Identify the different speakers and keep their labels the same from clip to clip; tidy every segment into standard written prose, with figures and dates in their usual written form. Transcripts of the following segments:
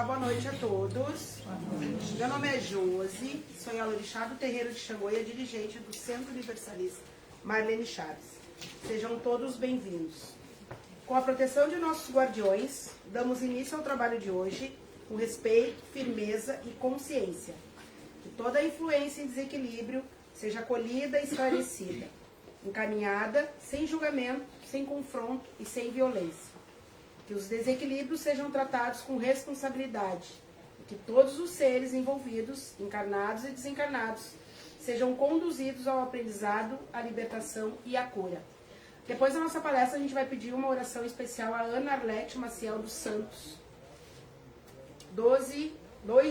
Speaker 1: Olá, boa noite a todos. Meu nome é Josi, sou Yalorixá do Terreiro de Xangô e dirigente do Centro Universalista Marlene Chaves. Sejam todos bem-vindos. Com a proteção de nossos guardiões, damos início ao trabalho de hoje com respeito, firmeza e consciência. Que toda influência em desequilíbrio seja acolhida e esclarecida, encaminhada, sem julgamento, sem confronto e sem violência. Que os desequilíbrios sejam tratados com responsabilidade e que todos os seres envolvidos, encarnados e desencarnados, sejam conduzidos ao aprendizado, à libertação e à cura. Depois da nossa palestra, a gente vai pedir uma oração especial a Ana Arlete Maciel dos Santos. 2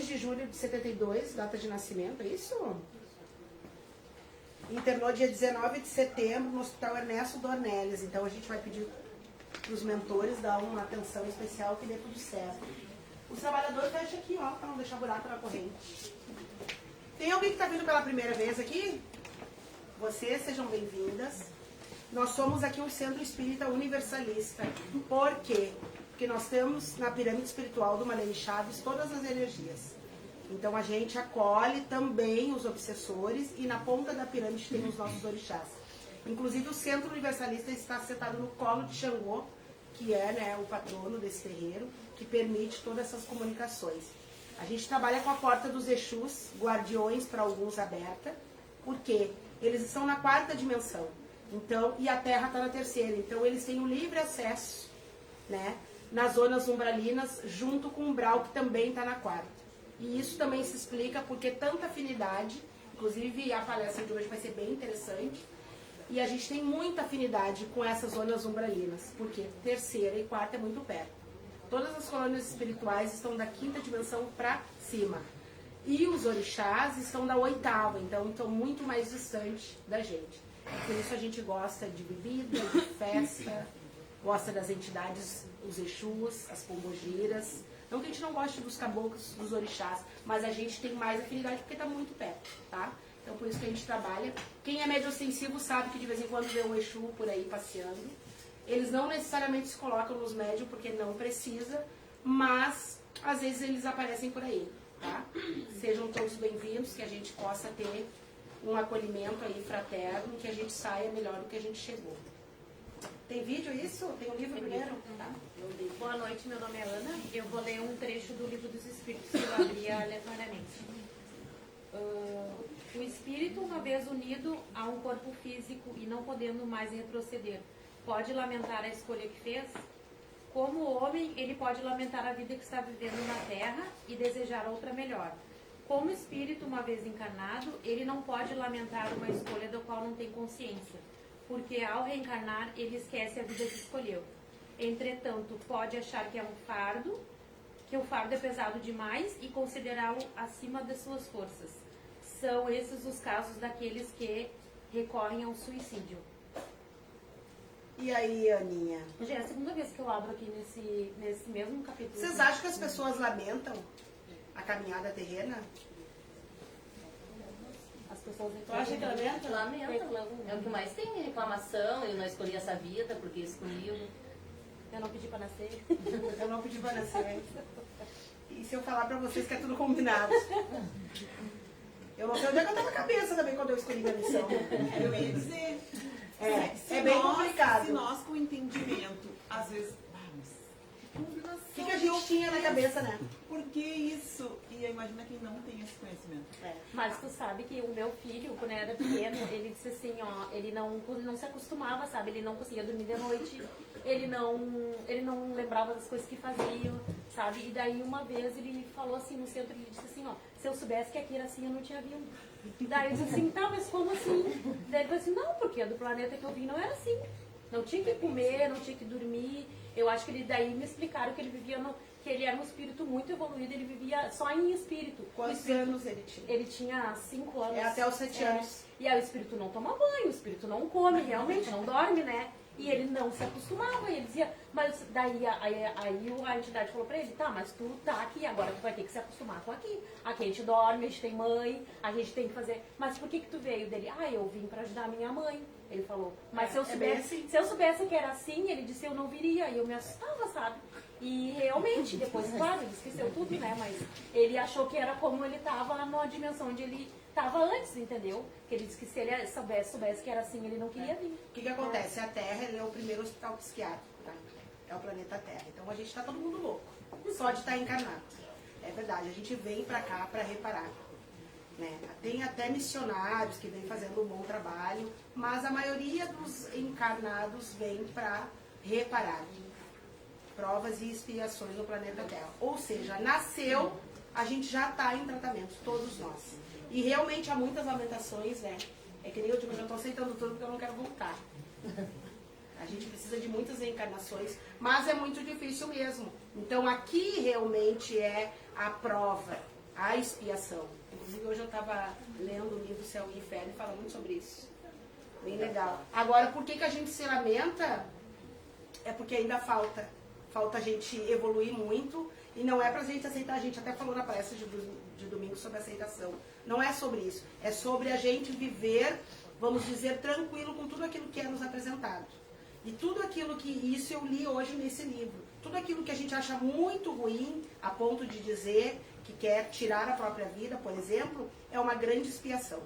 Speaker 1: de julho de 72, data de nascimento, é isso? Internou dia 19 de setembro no Hospital Ernesto Dornelles. Então a gente vai pedir para os mentores dar uma atenção especial que dê tudo certo. Os trabalhadores fecham aqui, ó, para não deixar buraco na corrente. Tem alguém que está vindo pela primeira vez aqui? Vocês sejam bem-vindas. Nós somos aqui um Centro Espírita Universalista. Por quê? Porque nós temos na pirâmide espiritual do Marlene Chaves todas as energias. Então a gente acolhe também os obsessores e na ponta da pirâmide tem os nossos orixás. Inclusive o Centro Universalista está sentado no colo de Xangô, que é, né, o patrono desse terreiro, que permite todas essas comunicações. A gente trabalha com a porta dos Exus, guardiões para alguns aberta, porque eles estão na 4ª dimensão, então, e a Terra está na 3ª, então eles têm o livre acesso, né, nas zonas umbralinas, junto com o umbral, que também está na 4ª. E isso também se explica porque tanta afinidade, inclusive a palestra de hoje vai ser bem interessante, e a gente tem muita afinidade com essas zonas umbralinas, porque 3ª e 4ª é muito perto. Todas as colônias espirituais estão da 5ª dimensão para cima. E os orixás estão da 8ª, então estão muito mais distantes da gente. Por isso a gente gosta de bebida, de festa, gosta das entidades, os Exus, as pombogiras. Não que a gente não goste dos caboclos, dos orixás, mas a gente tem mais afinidade porque está muito perto, tá? Então por isso que a gente trabalha. Quem é médium-sensível sabe que de vez em quando vê um Exu por aí passeando. Eles não necessariamente se colocam nos médium porque não precisa, mas às vezes eles aparecem por aí, tá? Sejam todos bem-vindos, que a gente possa ter um acolhimento aí fraterno, que a gente saia melhor do que a gente chegou. Tem vídeo isso? Tem um livro primeiro? Tá.
Speaker 2: Boa noite, meu nome é Ana. Eu vou ler um trecho do Livro dos Espíritos que eu abri aleatoriamente. O espírito, uma vez unido a um corpo físico e não podendo mais retroceder, pode lamentar a escolha que fez? Como homem, ele pode lamentar a vida que está vivendo na Terra e desejar outra melhor. Como espírito, uma vez encarnado, ele não pode lamentar uma escolha da qual não tem consciência, porque ao reencarnar, ele esquece a vida que escolheu. Entretanto, pode achar que é um fardo, que o fardo é pesado demais e considerá-lo acima das suas forças. São esses os casos daqueles que recorrem ao suicídio.
Speaker 1: E aí, Aninha?
Speaker 2: Já é a segunda vez que eu abro aqui nesse mesmo capítulo.
Speaker 1: Vocês acham que as pessoas lamentam a caminhada terrena?
Speaker 2: As pessoas
Speaker 1: Tu acha que lamentam?
Speaker 3: Lamentam. É o que mais tem reclamação. Eu não escolhi essa vida porque escolhi.
Speaker 2: Eu não pedi pra nascer.
Speaker 1: Eu não pedi pra nascer. E se eu falar pra vocês que é tudo combinado? Eu não sei onde é que eu tava a cabeça também quando eu escolhi minha missão.
Speaker 4: Eu ia dizer.
Speaker 1: É bem complicado.
Speaker 4: Se nós com entendimento, às vezes, combinação.
Speaker 1: O que a gente tinha na cabeça, né?
Speaker 4: Por que isso? E imagina quem não tem esse conhecimento.
Speaker 2: Mas tu sabe que o meu filho, quando era pequeno, ele disse assim, ó, ele não se acostumava, sabe? Ele não conseguia dormir de noite, ele não lembrava das coisas que fazia, sabe? E daí uma vez ele falou assim no centro, ele disse assim, ó, se eu soubesse que aqui era assim, eu não tinha vindo. Daí eu disse assim, tá, mas como assim? Daí ele falou assim, não, porque do planeta que eu vim não era assim. Não tinha que comer, não tinha que dormir. Eu acho que ele daí me explicaram que ele vivia que ele era um espírito muito evoluído, ele vivia só em espírito.
Speaker 1: Quantos anos ele tinha?
Speaker 2: Ele tinha 5 anos.
Speaker 1: É até os 7 anos.
Speaker 2: E aí o espírito não toma banho, o espírito não come, realmente, não dorme, né? E ele não se acostumava, e ele dizia, mas daí a entidade falou pra ele, tá, mas tu tá aqui, agora tu vai ter que se acostumar com aqui. Aqui a gente dorme, a gente tem mãe, a gente tem que fazer. Mas por que tu veio dele? Ah, eu vim pra ajudar a minha mãe, ele falou. Mas se eu soubesse que era assim, ele disse, eu não viria, e eu me assustava, sabe? E realmente, depois, claro, ele esqueceu tudo, né? Mas ele achou que era como ele estava numa dimensão onde ele estava antes, entendeu? Que ele disse que se ele soubesse que era assim, ele não queria vir.
Speaker 1: O que acontece? A Terra ele é o primeiro hospital psiquiátrico, tá? É o planeta Terra. Então a gente está todo mundo louco, só de estar encarnado. É verdade, a gente vem para cá para reparar. Né? Tem até missionários que vêm fazendo um bom trabalho, mas a maioria dos encarnados vem para reparar. Provas e expiações no planeta Terra. Ou seja, nasceu, a gente já está em tratamento, todos nós. E realmente há muitas lamentações, né? É que nem eu digo, eu já estou aceitando tudo porque eu não quero voltar. A gente precisa de muitas reencarnações, mas é muito difícil mesmo. Então aqui realmente é a prova, a expiação. Inclusive hoje eu estava lendo o livro Céu e Inferno e fala muito sobre isso. Bem legal. Agora, por que a gente se lamenta? É porque ainda falta a gente evoluir muito, e não é pra gente aceitar, a gente até falou na palestra de domingo sobre aceitação, não é sobre isso, é sobre a gente viver, vamos dizer, tranquilo com tudo aquilo que é nos apresentado. E tudo aquilo que, isso eu li hoje nesse livro, tudo aquilo que a gente acha muito ruim, a ponto de dizer que quer tirar a própria vida, por exemplo, é uma grande expiação.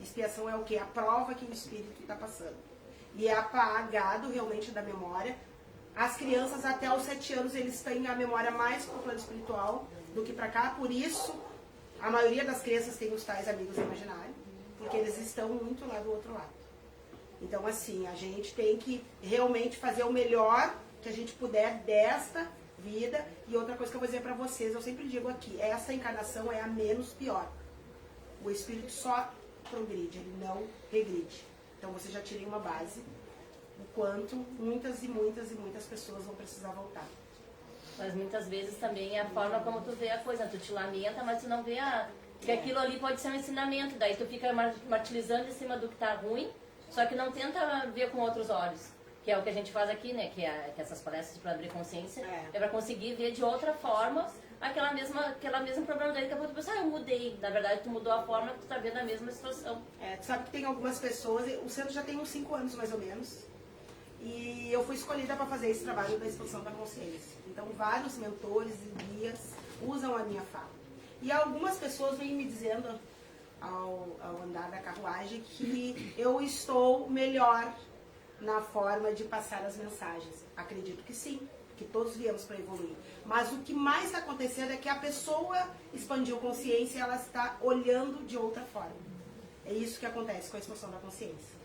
Speaker 1: Expiação é o quê? A prova que o espírito está passando. E é apagado realmente da memória. As crianças até os 7 anos, eles têm a memória mais para o plano espiritual do que para cá. Por isso, a maioria das crianças tem os tais amigos imaginários, porque eles estão muito lá do outro lado. Então, assim, a gente tem que realmente fazer o melhor que a gente puder desta vida. E outra coisa que eu vou dizer para vocês, eu sempre digo aqui, essa encarnação é a menos pior. O espírito só progride, ele não regride. Então, vocês já tirem uma base o quanto muitas e muitas pessoas vão precisar voltar.
Speaker 3: Mas muitas vezes também é a forma como tu vê a coisa. Tu te lamenta, mas tu não vê que aquilo ali pode ser um ensinamento. Daí tu fica martirizando em cima do que tá ruim, só que não tenta ver com outros olhos. Que é o que a gente faz aqui, né? Que essas palestras para abrir consciência é para conseguir ver de outra forma aquela mesma problema. Daí daqui a pouco tu pensa, eu mudei. Na verdade, tu mudou a forma que tu tá vendo a mesma situação.
Speaker 1: Tu sabe que tem algumas pessoas, o centro já tem uns 5 anos mais ou menos, e eu fui escolhida para fazer esse trabalho da expansão da consciência. Então, vários mentores e guias usam a minha fala. E algumas pessoas vêm me dizendo, ao andar da carruagem, que eu estou melhor na forma de passar as mensagens. Acredito que sim, que todos viemos para evoluir. Mas o que mais está acontecendo é que a pessoa expandiu consciência e ela está olhando de outra forma. É isso que acontece com a expansão da consciência.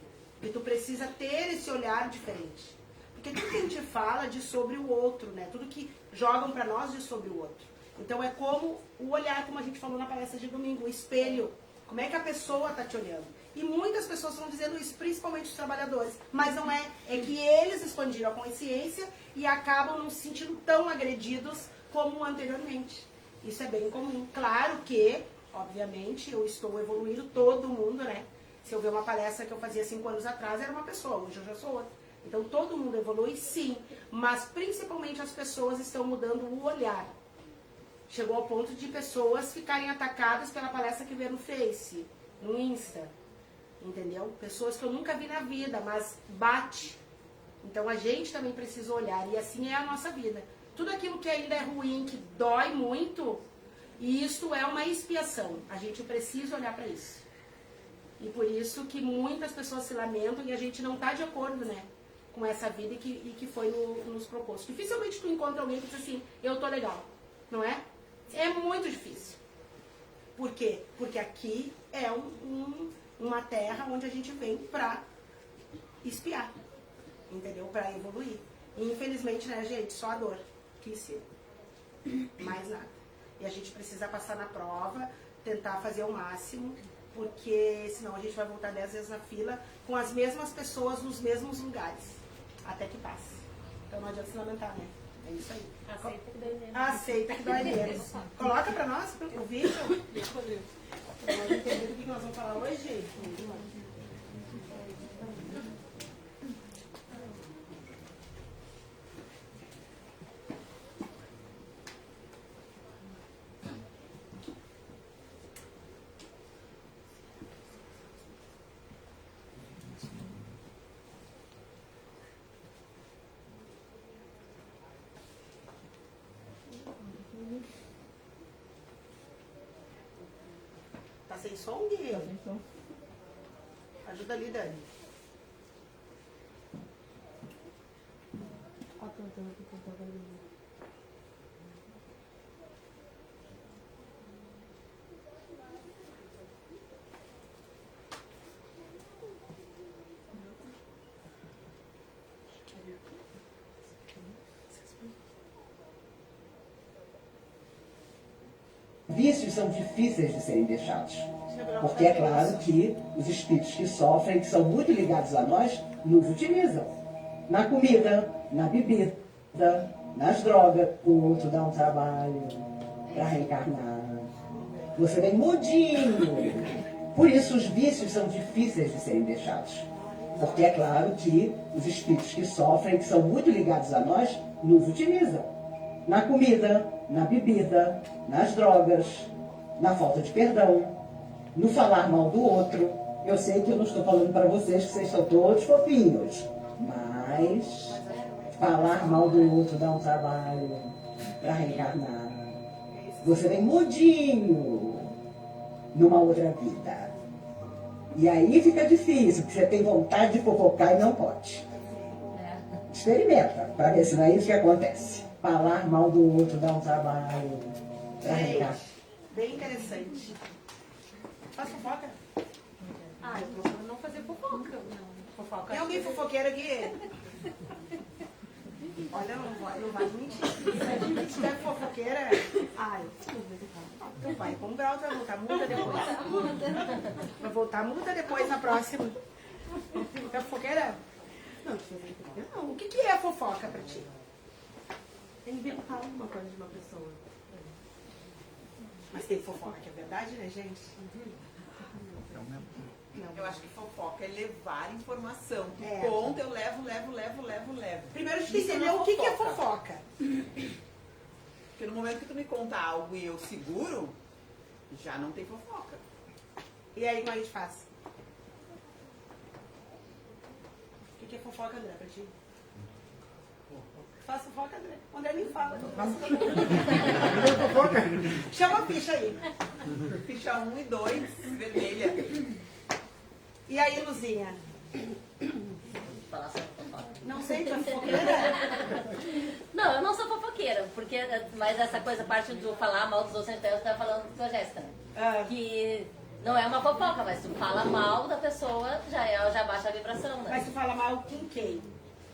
Speaker 1: E tu precisa ter esse olhar diferente. Porque tudo que a gente fala de sobre o outro, né? Tudo que jogam para nós de sobre o outro. Então é como o olhar, como a gente falou na palestra de domingo, o espelho. Como é que a pessoa está te olhando? E muitas pessoas estão dizendo isso, principalmente os trabalhadores. Mas não é. É que eles expandiram a consciência e acabam não se sentindo tão agredidos como anteriormente. Isso é bem comum. Claro que, obviamente, eu estou evoluindo, todo mundo, né? Se eu ver uma palestra que eu fazia 5 anos atrás, era uma pessoa, hoje eu já sou outra. Então todo mundo evolui, sim, mas principalmente as pessoas estão mudando o olhar. Chegou ao ponto de pessoas ficarem atacadas pela palestra que vê no Face, no Insta, entendeu? Pessoas que eu nunca vi na vida, mas bate. Então a gente também precisa olhar, e assim é a nossa vida. Tudo aquilo que ainda é ruim, que dói muito, e isso é uma expiação. A gente precisa olhar para isso. E por isso que muitas pessoas se lamentam e a gente não está de acordo, né, com essa vida e que foi nos proposto. Dificilmente tu encontra alguém que diz assim, eu tô legal, não é? É muito difícil. Por quê? Porque aqui é uma terra onde a gente vem pra espiar, entendeu? Pra evoluir. E infelizmente, né, gente, só a dor que ensina. Mais nada. E a gente precisa passar na prova, tentar fazer o máximo, porque senão a gente vai voltar 10 vezes na fila com as mesmas pessoas nos mesmos lugares, até que passe. Então não adianta se lamentar, né? É isso aí.
Speaker 2: Aceita que dói menos.
Speaker 1: Aceita que dói menos. Coloca pra nós o vídeo. Pra nós entender do que nós vamos falar hoje, gente. Tá sem som, Gui? Ajuda ali, Dani.
Speaker 5: Vícios são difíceis de serem deixados, porque é claro que os espíritos que sofrem, que são muito ligados a nós, nos utilizam. Na comida, na bebida, nas drogas, o outro dá um trabalho para reencarnar. Você vem mudinho. Por isso os vícios são difíceis de serem deixados, porque é claro que os espíritos que sofrem, que são muito ligados a nós, nos utilizam. Na comida, na bebida, nas drogas, na falta de perdão, no falar mal do outro. Eu sei que eu não estou falando para vocês que vocês são todos fofinhos, mas falar mal do outro dá um trabalho para reencarnar. Você vem mudinho numa outra vida. E aí fica difícil, porque você tem vontade de fofocar e não pode. Experimenta, para ver se não é isso que acontece. Falar mal do outro dá um trabalho para reencarnar.
Speaker 1: Bem interessante. Faz fofoca?
Speaker 2: Ah, eu procuro não fazer fofoca. Não, fofoca.
Speaker 1: Tem alguém fofoqueiro aqui? Olha, não vai mentir. Se tiver fofoqueira, ai, então vai comprar outra, vai voltar muda depois. Vai voltar muda depois na próxima. É fofoqueira? Não, o que é fofoca pra ti?
Speaker 6: É inventar alguma coisa de uma pessoa.
Speaker 1: Mas tem fofoca que é verdade, né, gente?
Speaker 4: Eu acho que fofoca é levar informação. Tu
Speaker 1: É.
Speaker 4: conta, eu levo.
Speaker 1: Primeiro a gente tem que
Speaker 4: Isso
Speaker 1: entender
Speaker 4: não é
Speaker 1: o que é
Speaker 4: fofoca.
Speaker 1: fofoca.
Speaker 4: Porque no momento que tu me conta algo e eu seguro, já não tem fofoca.
Speaker 1: E aí, como a gente faz? O que é fofoca, André, pra ti? Faça fofoca, André. O André nem fala. Chama a ficha aí.
Speaker 4: Ficha 1 e 2, vermelha.
Speaker 1: E aí, Luzinha?
Speaker 3: Falar sobre fofoca.
Speaker 1: Não sei, tu é fofoqueira?
Speaker 3: Não, eu não sou fofoqueira, porque, mas essa coisa, parte do falar mal dos outros, então eu estava falando com a Jéssica, né?
Speaker 1: Ah.
Speaker 3: Que não é uma fofoca, mas tu fala mal da pessoa, já baixa a vibração, né?
Speaker 1: Mas tu fala mal com quem?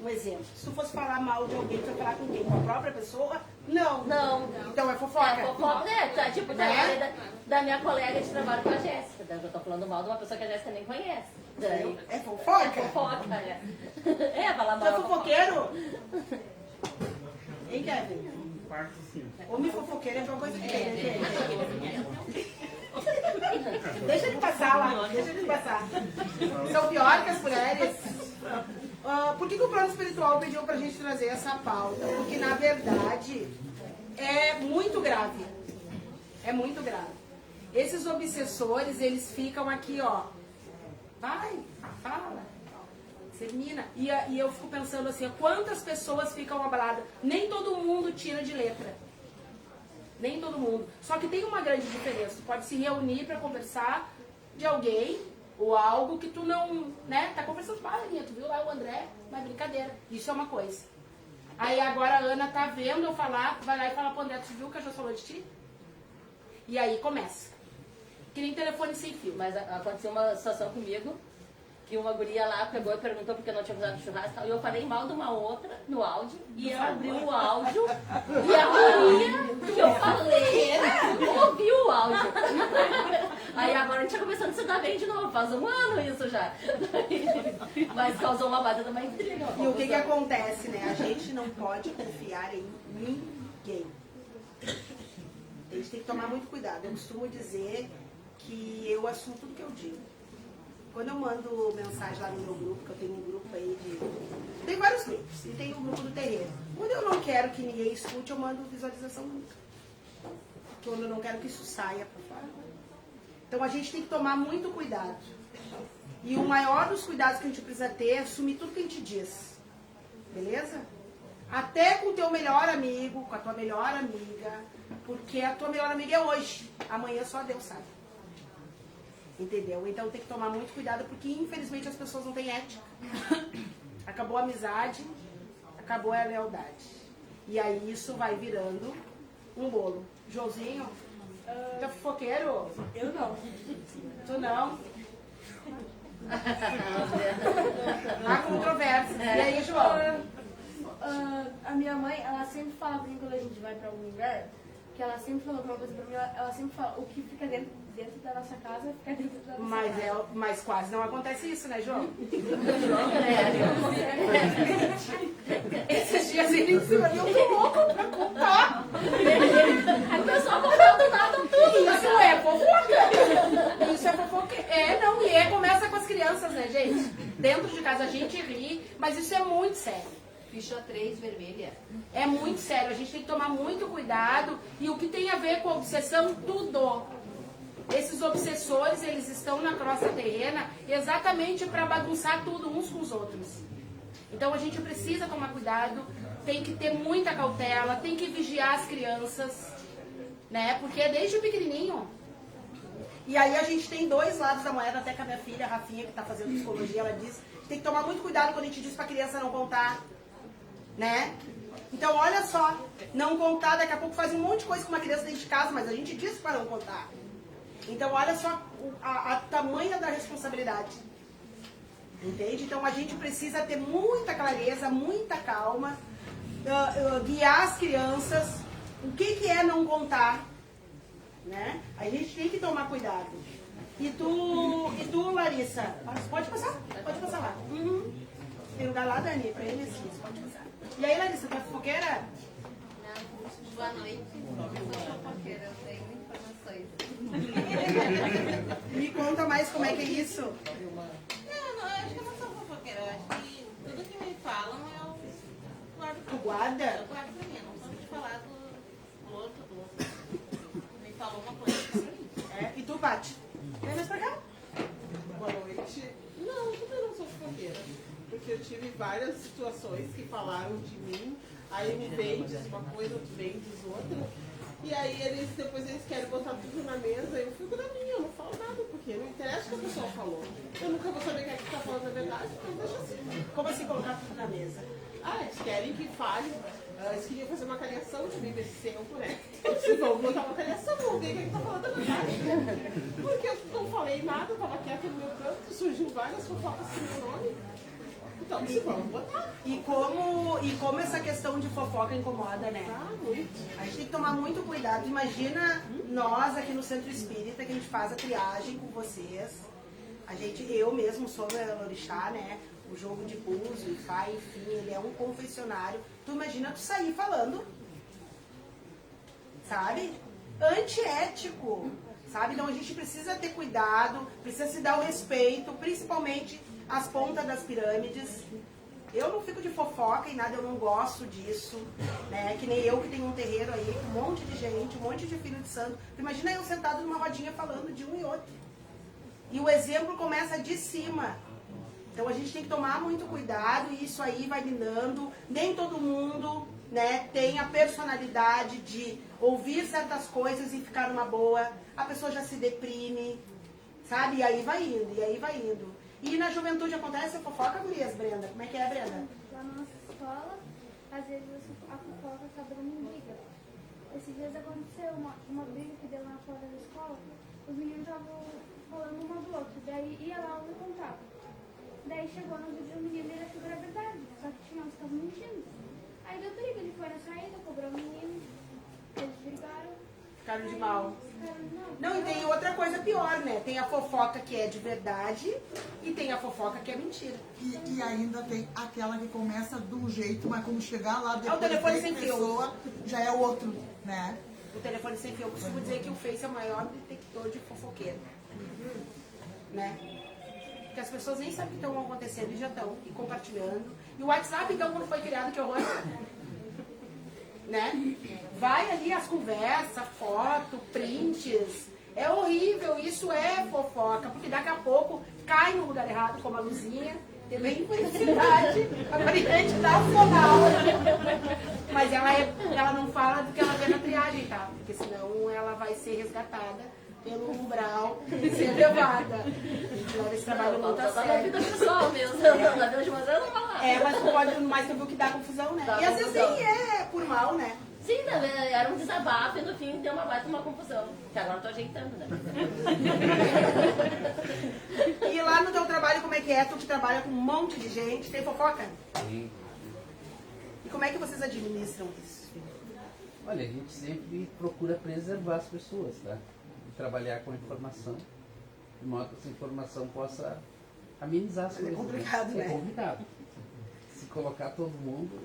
Speaker 1: Um exemplo. Se tu fosse falar mal de alguém, tu vai falar com quem? Com a própria pessoa? Não.
Speaker 3: Não.
Speaker 1: Então é fofoca?
Speaker 3: É fofoca, né? Tá, tipo,
Speaker 1: Né?
Speaker 3: eu falei da minha colega de trabalho com a Jéssica. Daí eu tô falando mal de uma pessoa que a Jéssica nem conhece. Daí,
Speaker 1: É fofoca?
Speaker 3: é fofoca, é. É, falar
Speaker 1: Tu
Speaker 3: mal.
Speaker 1: é fofoqueiro? Hein, Kevin? Homem fofoqueiro é uma coisa que tem, né, gente? Deixa ele passar lá, deixa ele passar. São piores que as mulheres. Por que o plano espiritual pediu pra gente trazer essa pauta? Porque, na verdade, é muito grave. É muito grave. Esses obsessores, eles ficam aqui, ó. Vai, fala. Termina. E eu fico pensando assim, quantas pessoas ficam abaladas? Nem todo mundo tira de letra. Nem todo mundo. Só que tem uma grande diferença. Tu pode se reunir para conversar de alguém ou algo que tu não, né? Tá conversando com a Aninha, tu viu lá o André? Mas brincadeira. Isso é uma coisa. Aí agora a Ana tá vendo eu falar, vai lá e fala pro André, tu viu o que a Jo falou de ti? E aí começa. Que nem telefone sem fio.
Speaker 3: Mas aconteceu uma situação comigo, que uma guria lá pegou e perguntou porque eu não tinha usado churrasco e tal, e eu falei mal de uma outra no áudio, e ela abriu o áudio, e a guria que eu falei, ouviu o áudio. Aí agora a gente tá começando a se dar bem de novo, faz um ano isso já. Mas causou uma baita de uma intriga.
Speaker 1: E o que acontece, né? A gente não pode confiar em ninguém. A gente tem que tomar muito cuidado. Eu costumo dizer que eu assumo tudo que eu digo. Quando eu mando mensagem lá no meu grupo, que eu tenho um grupo aí de... Tem vários grupos, e tem o grupo do terreiro. Quando eu não quero que ninguém escute, eu mando visualização nunca. Quando eu não quero que isso saia para fora. Então a gente tem que tomar muito cuidado. E o maior dos cuidados que a gente precisa ter é assumir tudo que a gente diz. Beleza? Até com o teu melhor amigo, com a tua melhor amiga. Porque a tua melhor amiga é hoje. Amanhã só Deus sabe. Entendeu? Então tem que tomar muito cuidado, porque infelizmente as pessoas não têm ética. Acabou a amizade, acabou a lealdade. E aí isso vai virando um bolo. Joãozinho, tu é fofoqueiro?
Speaker 6: Eu não.
Speaker 1: Tu não? Há controvérsia. E aí, João?
Speaker 7: A minha mãe, ela sempre fala pra mim quando a gente vai pra algum lugar, que ela sempre falou uma coisa pra mim, ela sempre fala, o que fica dentro da nossa casa, fica dentro da nossa casa.
Speaker 1: Mas quase não acontece isso, né, João? Esses dias ele ensinou, eu tô louco pra contar.
Speaker 3: A pessoa contando nada tudo.
Speaker 1: Isso é fofoca. Isso é fofoca. Não, e começa com as crianças, né, gente? Dentro de casa a gente ri, mas isso é muito sério.
Speaker 2: Ficha 3 vermelha.
Speaker 1: É muito sério, a gente tem que tomar muito cuidado. E o que tem a ver com a obsessão, tudo. Esses obsessores, eles estão na crosta terrena exatamente para bagunçar tudo uns com os outros. Então a gente precisa tomar cuidado, tem que ter muita cautela, tem que vigiar as crianças, né? Porque é desde pequenininho. E aí a gente tem dois lados da moeda, até que a minha filha, a Rafinha, que está fazendo psicologia, ela diz, tem que tomar muito cuidado quando a gente diz para a criança não contar, né? Então olha só, não contar, daqui a pouco faz um monte de coisa com uma criança dentro de casa, mas a gente diz para não contar. Então olha só a tamanha da responsabilidade. Entende? Então a gente precisa ter muita clareza, muita calma, guiar as crianças, o que é não contar, né? A gente tem que tomar cuidado. E tu, Larissa, pode passar? Pode passar lá. Tem lugar lá, Dani, pra eles? Isso, pode passar. E aí, Larissa, tu é fofoqueira?
Speaker 8: Não, boa noite. Eu sou fofoqueira, eu tenho informações.
Speaker 1: Me conta mais como é que é isso.
Speaker 8: Eu acho que eu não sou fofoqueira. Eu acho que tudo que me falam eu guardo pra
Speaker 1: Tu
Speaker 8: mim.
Speaker 1: guarda?
Speaker 8: Eu guardo pra mim. Eu não sou de falar do outro. Me falou uma coisa pra mim.
Speaker 1: E tu, Paty? Vem mais pra cá.
Speaker 4: Boa noite. Não, eu também não sou fofoqueira. Porque eu tive várias situações que falaram de mim. Aí um vem, diz uma coisa, outro vem, diz outra. E aí depois eles querem botar tudo na mesa. Eu fico na minha, eu não falo nada. Porque não interessa o que a pessoa falou. Eu nunca vou saber quem é que tá falando a verdade. Então deixa assim.
Speaker 1: Como assim colocar tudo na mesa?
Speaker 4: Eles querem que fale. Eles queriam fazer uma avaliação de mim, ver se eu por ela. Se vão botar uma avaliação, vão ver quem é que tá falando a verdade. Porque eu não falei nada, eu tava quieta no meu canto, surgiu várias fofocas sem meu nome. Então, se vão botar.
Speaker 1: E como essa questão de fofoca incomoda, né?
Speaker 4: Muito.
Speaker 1: A gente tem que tomar muito cuidado. Imagina nós aqui no Centro Espírita, que a gente faz a triagem com vocês. Eu mesmo sou orixá, né? O jogo de búzio, Ifá, enfim, ele é um confessionário. Tu imagina tu sair falando, sabe? Antiético, sabe? Então a gente precisa ter cuidado, precisa se dar o respeito, principalmente as pontas das pirâmides. Eu não fico de fofoca e nada, eu não gosto disso, né? Que nem eu que tenho um terreiro aí, um monte de gente, um monte de filho de santo. Imagina eu sentado numa rodinha falando de um e outro. E o exemplo começa de cima. Então a gente tem que tomar muito cuidado e isso aí vai minando. Nem todo mundo, né, tem a personalidade de ouvir certas coisas e ficar numa boa. A pessoa já se deprime, sabe? E aí vai indo, e aí vai indo. E na juventude acontece a fofoca, gurias, Brenda? Como é que é, Brenda?
Speaker 9: Lá na nossa escola, às vezes a fofoca acaba dando briga. Esses dias aconteceu uma briga que deu lá fora da escola. Os meninos estavam falando uma do outro, daí ia lá um e contava. Daí chegou no vídeo do menino e ele achou que era verdade, só que tinha uns que estavam mentindo. Aí deu briga, ele foi na saída, cobrou o menino, eles brigaram.
Speaker 1: Ficaram de mal.
Speaker 9: Ficaram de mal.
Speaker 1: Não, e tem outra coisa pior, né? Tem a fofoca que é de verdade e tem a fofoca que é mentira.
Speaker 10: E ainda tem aquela que começa de um jeito, mas quando chegar lá depois
Speaker 1: o telefone
Speaker 10: da
Speaker 1: sem fio.
Speaker 10: pessoa, já é outro, né?
Speaker 1: O telefone sem fio. Eu costumo dizer que o Face é o maior detector de fofoqueiro. Né? Porque as pessoas nem sabem o que estão acontecendo e já estão compartilhando. E o WhatsApp, então, quando foi criado, que horror. Né? Vai ali as conversas, foto, prints. É horrível, isso é fofoca. Porque daqui a pouco cai no lugar errado, como a Luzinha. Tem felicidade, a variante nacional. Mas ela não fala do que ela vê na triagem, tá? Porque senão ela vai ser resgatada pelo umbral de ser levada. A gente leva esse trabalho muito a
Speaker 3: Só na
Speaker 1: sério.
Speaker 3: vida pessoal mesmo. Na vida de você não falar.
Speaker 1: Mas tu pode, mais tu viu que dá confusão, né?
Speaker 3: Dá
Speaker 1: E às vezes
Speaker 3: confusão.
Speaker 1: nem é por mal, né?
Speaker 3: Sim, era um desabafo e no fim deu uma baita uma confusão. Que agora eu tô ajeitando, né?
Speaker 1: E lá no teu trabalho, como é que é? Tu que trabalha com um monte de gente, tem fofoca?
Speaker 11: Sim.
Speaker 1: E como é que vocês administram isso?
Speaker 11: Olha, a gente sempre procura preservar as pessoas, tá? E trabalhar com a informação, de modo que essa informação possa amenizar as coisas.
Speaker 1: É complicado, né?
Speaker 11: É complicado. Se colocar todo mundo,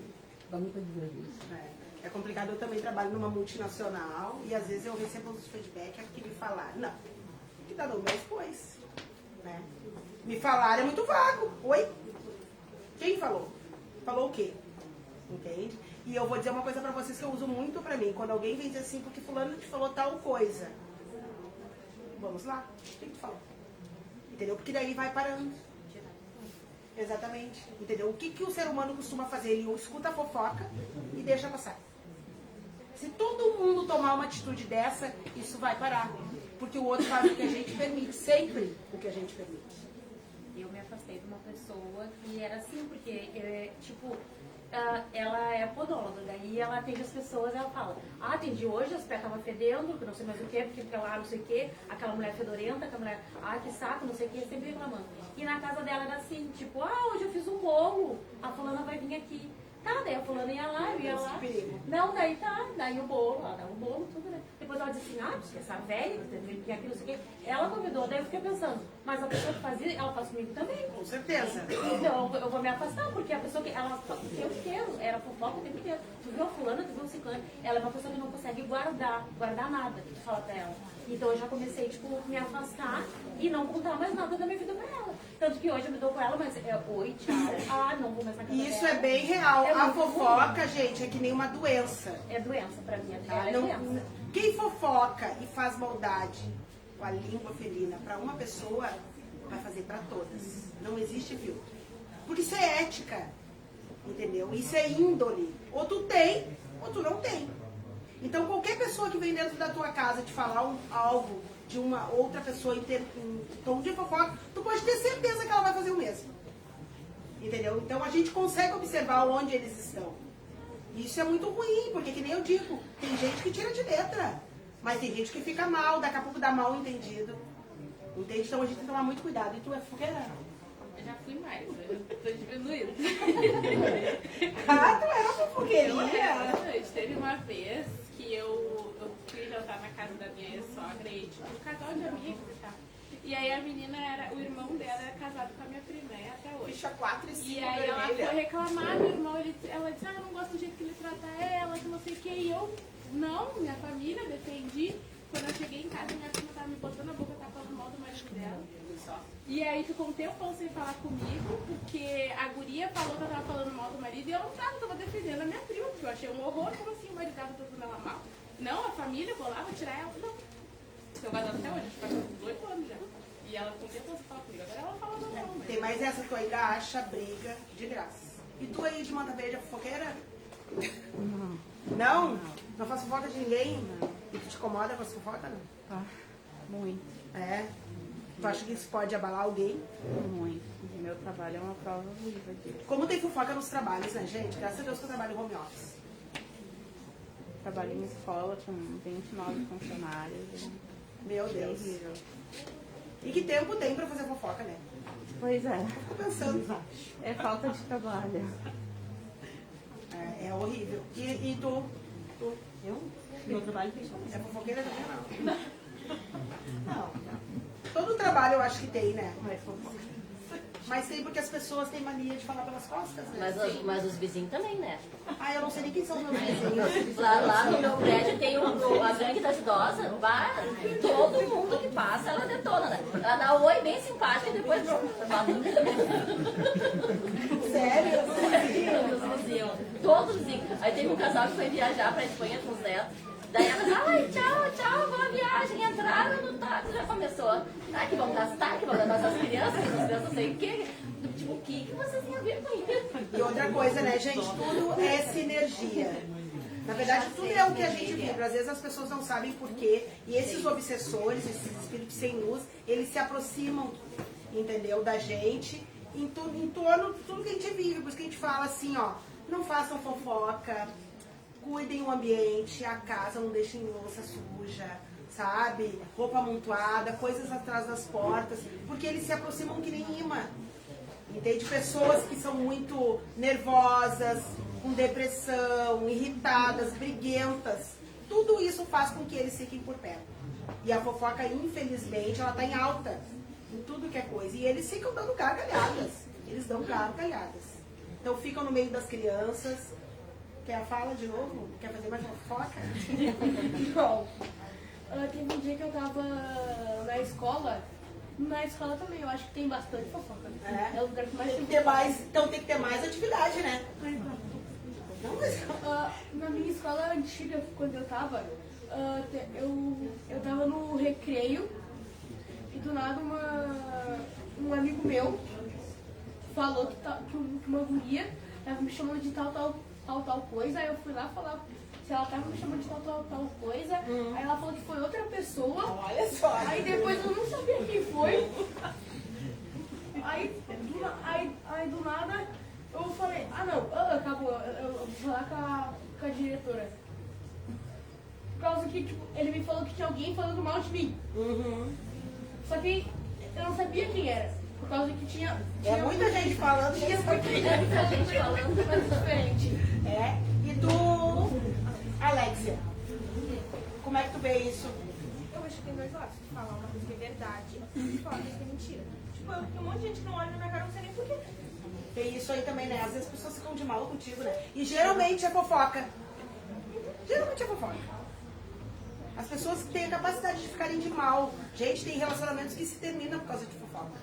Speaker 11: dá muita divergência.
Speaker 1: É complicado, eu também trabalho numa multinacional e às vezes eu recebo uns feedback que me falaram, não, tem que dar no mês depois, né? Me falaram é muito vago. Oi? Quem falou? Falou o quê? Entende? E eu vou dizer uma coisa pra vocês que eu uso muito pra mim. Quando alguém vem dizer assim, porque fulano te falou tal coisa. Vamos lá, o que tu falou? Entendeu? Porque daí vai parando. Exatamente. Entendeu? O que o ser humano costuma fazer? Ele escuta a fofoca e deixa passar. Se todo mundo tomar uma atitude dessa, isso vai parar. Porque o outro faz o que a gente permite. Sempre o que a gente permite.
Speaker 2: Eu me afastei de uma pessoa que era assim, porque, ela é podóloga, daí ela atende as pessoas, ela fala, atendi hoje, as pés estavam fedendo, que não sei mais o que, porque lá não sei o que, aquela mulher fedorenta, aquela mulher, que saco, não sei o que, sempre reclamando. E na casa dela era assim, tipo, hoje eu fiz um bolo, a fulana vai vir aqui. Tá, daí a fulana ia lá, eu ia lá. Não, daí tá, daí o bolo, ela dá o bolo, tudo, né? Depois ela disse assim, porque essa velha, que aqui, não sei o quê. Ela convidou, daí eu fiquei pensando, mas a pessoa que fazia, ela faz comigo também.
Speaker 1: Com certeza.
Speaker 2: Então eu vou me afastar, porque a pessoa que, ela o tempo inteiro, era fofoca o tempo inteiro. Tu viu a fulana, tu viu o ciclano, ela é uma pessoa que não consegue guardar nada que tu fala pra ela. Então eu já comecei, me afastar e não contar mais nada da minha vida pra ela. Tanto que hoje eu me dou com ela, mas oi, tchau, não vou mais na casa
Speaker 1: Isso
Speaker 2: dela.
Speaker 1: é bem real. A
Speaker 2: muito
Speaker 1: fofoca,
Speaker 2: ruim.
Speaker 1: gente, é que nem uma doença.
Speaker 2: É doença pra mim,
Speaker 1: Tá?
Speaker 2: é doença.
Speaker 1: Quem fofoca e faz maldade com a língua felina pra uma pessoa, vai fazer pra todas. Não existe filtro. Porque isso é ética. Entendeu? Isso é índole. Ou tu tem, ou tu não tem. Então qualquer pessoa que vem dentro da tua casa te falar algo de uma outra pessoa em tom de fofoca, tu pode ter certeza que ela vai fazer o mesmo. Entendeu? Então a gente consegue observar onde eles estão. Isso é muito ruim, porque que nem eu digo, tem gente que tira de letra, mas tem gente que fica mal, daqui a pouco dá mal entendido. Entende? Então a gente tem que tomar muito cuidado. E tu é fofoqueira?
Speaker 8: Eu já fui mais, eu tô diminuindo.
Speaker 1: Tu era fofoqueirinha?
Speaker 8: Teve uma vez que eu fui jantar na casa da minha ex-sogra e tipo, um casal de amigos e tal. E aí a menina o irmão dela era casado com a minha prima, até hoje.
Speaker 1: Ficha 4 e 5
Speaker 8: E aí ela foi reclamar do irmão, ela disse, eu não gosto do jeito que ele trata ela, que não sei o que. E eu, não, minha família, defendi. Quando eu cheguei em casa, minha prima tava me botando na boca, tava falando mal do marido dela. E aí ficou um tempão sem falar comigo, porque a guria falou que eu tava falando mal do marido e eu não tava defendendo a minha prima, porque eu achei um horror. Como assim o marido tava tratando ela mal? Não, a família foi lá, vou tirar ela. Não. Estou casada até hoje, faz 18 anos já. E ela com tempo sem falar comigo, agora ela fala mal. Mas...
Speaker 1: Tem mais essa, tu ainda acha briga de graça. E tu aí de Manta Verde é fofoqueira? Não? Não faz fofoca de ninguém? Não. E tu te incomoda com as fofocas, não?
Speaker 6: Muito.
Speaker 1: É? Tu acha que isso pode abalar alguém?
Speaker 6: Muito. O meu trabalho é uma prova viva disso.
Speaker 1: Como tem fofoca nos trabalhos, né, gente? Graças a Deus que eu trabalho em home office.
Speaker 6: Trabalho em escola com 29 funcionários.
Speaker 1: Meu Deus.
Speaker 6: Terrível.
Speaker 1: E que tempo tem pra fazer fofoca, né?
Speaker 6: Pois é.
Speaker 1: Fico pensando.
Speaker 6: É falta de trabalho.
Speaker 1: É horrível. E tu?
Speaker 6: Eu? Meu trabalho
Speaker 1: é fofoqueira também, não? Não. Todo trabalho eu acho que tem, né?
Speaker 6: Não é fofoca.
Speaker 1: Mas tem porque as pessoas têm mania de falar pelas costas, né?
Speaker 3: Mas os vizinhos também, né?
Speaker 1: Eu não sei nem quem são os meus vizinhos.
Speaker 3: Lá no meu prédio tem a gangue das idosas. Todo mundo que passa, ela detona, né? Ela dá oi bem simpática e depois...
Speaker 1: Sério?
Speaker 3: Todos os vizinhos. Aí teve um casal que foi viajar pra Espanha com os netos. Daí ela disse, ai, tchau, boa viagem. Entraram no táxi, já começou. Que vamos gastar, que vamos dar nossas crianças, não sei o quê. Tipo, o que vocês têm a ver com isso?
Speaker 1: E outra coisa, né, gente? Tudo é sinergia. Na verdade, tudo é o que a gente vibra. Às vezes as pessoas não sabem por quê. E esses obsessores, esses espíritos sem luz, eles se aproximam, entendeu, da gente em torno de tudo que a gente vive. Por isso que a gente fala assim, ó, não façam fofoca, cuidem o ambiente, a casa, não deixem louça suja, sabe? Roupa amontoada, coisas atrás das portas, porque eles se aproximam que nem imã. Entende? Pessoas que são muito nervosas, com depressão, irritadas, briguentas. Tudo isso faz com que eles fiquem por perto. E a fofoca, infelizmente, ela está em alta em tudo que é coisa. E eles ficam dando gargalhadas. Eles dão gargalhadas. Então ficam no meio das crianças. Quer a fala de novo? Quer fazer mais uma fofoca?
Speaker 7: Não. Teve um dia que eu tava na escola. Na escola também, eu acho que tem bastante fofoca. É o lugar que mais
Speaker 1: tem que ter mais. Então tem que ter mais atividade, né?
Speaker 7: Na minha escola antiga, quando eu tava, eu tava no recreio e do nada um amigo meu falou que uma guria tava me chamando de tal coisa. Aí eu fui lá falar se ela tava me chamando de tal coisa. Aí ela falou que foi outra pessoa.
Speaker 1: Olha só.
Speaker 7: Aí depois eu não sabia quem foi. Aí do nada eu falei, acabou, eu vou falar com a diretora. Por causa que, tipo, ele me falou que tinha alguém falando mal de mim. Só que eu não sabia quem era. Por causa que tinha
Speaker 1: muita gente falando.
Speaker 7: Tinha muita gente falando, mas diferente.
Speaker 1: E tu, Alexia, como é que tu vê isso?
Speaker 12: Eu acho que tem dois lados. Tu falar uma coisa que é verdade e falar uma coisa que é mentira. Tipo, tem um monte de gente que não olha na minha cara, não sei nem porquê.
Speaker 1: Tem isso aí também, né? Às vezes as pessoas ficam de mal contigo, né? E geralmente é fofoca. Geralmente é fofoca. As pessoas que têm a capacidade de ficarem de mal. Gente, tem relacionamentos que se terminam por causa de fofoca.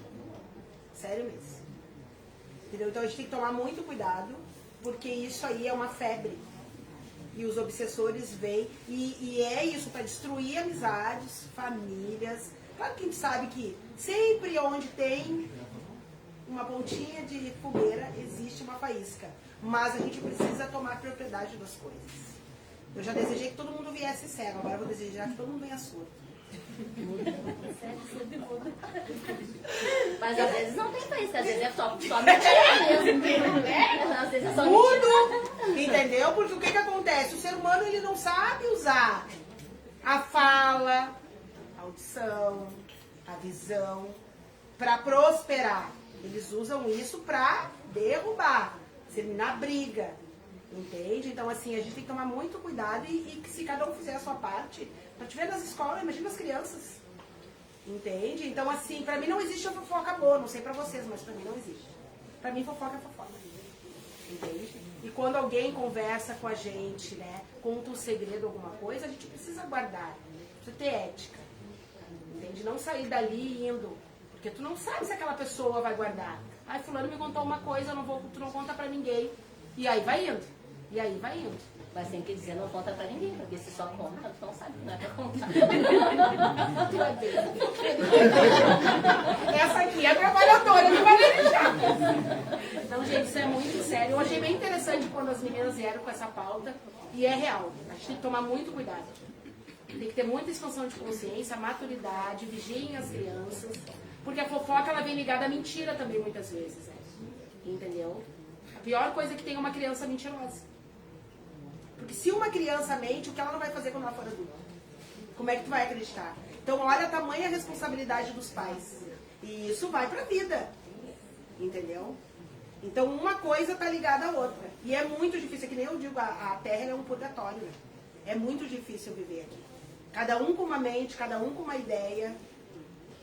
Speaker 1: Sério mesmo. Entendeu? Então a gente tem que tomar muito cuidado, porque isso aí é uma febre. E os obsessores vêm, e é isso, para destruir amizades, famílias. Claro que a gente sabe que sempre onde tem uma pontinha de fogueira existe uma faísca. Mas a gente precisa tomar propriedade das coisas. Eu já desejei que todo mundo viesse cego, agora eu vou desejar que todo mundo venha surdo.
Speaker 3: Mas às vezes não tem faísca, às vezes é só mentira mesmo. Às vezes é só
Speaker 1: tudo, entendeu? Porque o que acontece? O ser humano ele não sabe usar a fala, a audição, a visão para prosperar. Eles usam isso para derrubar, terminar briga, entende? Então assim, a gente tem que tomar muito cuidado e que se cada um fizer a sua parte, pra te ver nas escolas, imagina as crianças, entende? Então assim, pra mim não existe a fofoca boa, não sei pra vocês, mas pra mim não existe. Pra mim fofoca é fofoca, entende? E quando alguém conversa com a gente, né, conta um segredo, alguma coisa, a gente precisa guardar, precisa ter ética, entende? Não sair dali indo, porque tu não sabe se aquela pessoa vai guardar. Ai, fulano me contou uma coisa, tu não conta pra ninguém. E aí vai indo. E aí vai indo.
Speaker 3: Mas tem que dizer, não conta pra ninguém, porque se só conta, tu não sabe que não é pra contar.
Speaker 1: Essa aqui é trabalhadora, não vai deixar. Então, gente, isso é muito sério. Eu achei bem interessante quando as meninas vieram com essa pauta. E é real. A gente tem que tomar muito cuidado. Tem que ter muita expansão de consciência, maturidade, vigiem as crianças. Porque a fofoca, ela vem ligada à mentira também, muitas vezes. Né? Entendeu? A pior coisa é que tem uma criança mentirosa. Porque se uma criança mente, o que ela não vai fazer quando ela for adulta? Como é que tu vai acreditar? Então, olha a tamanha responsabilidade dos pais. E isso vai pra vida. Entendeu? Então, uma coisa tá ligada à outra. E é muito difícil, é que nem eu digo, a Terra é um purgatório. Né? É muito difícil viver aqui. Cada um com uma mente, cada um com uma ideia.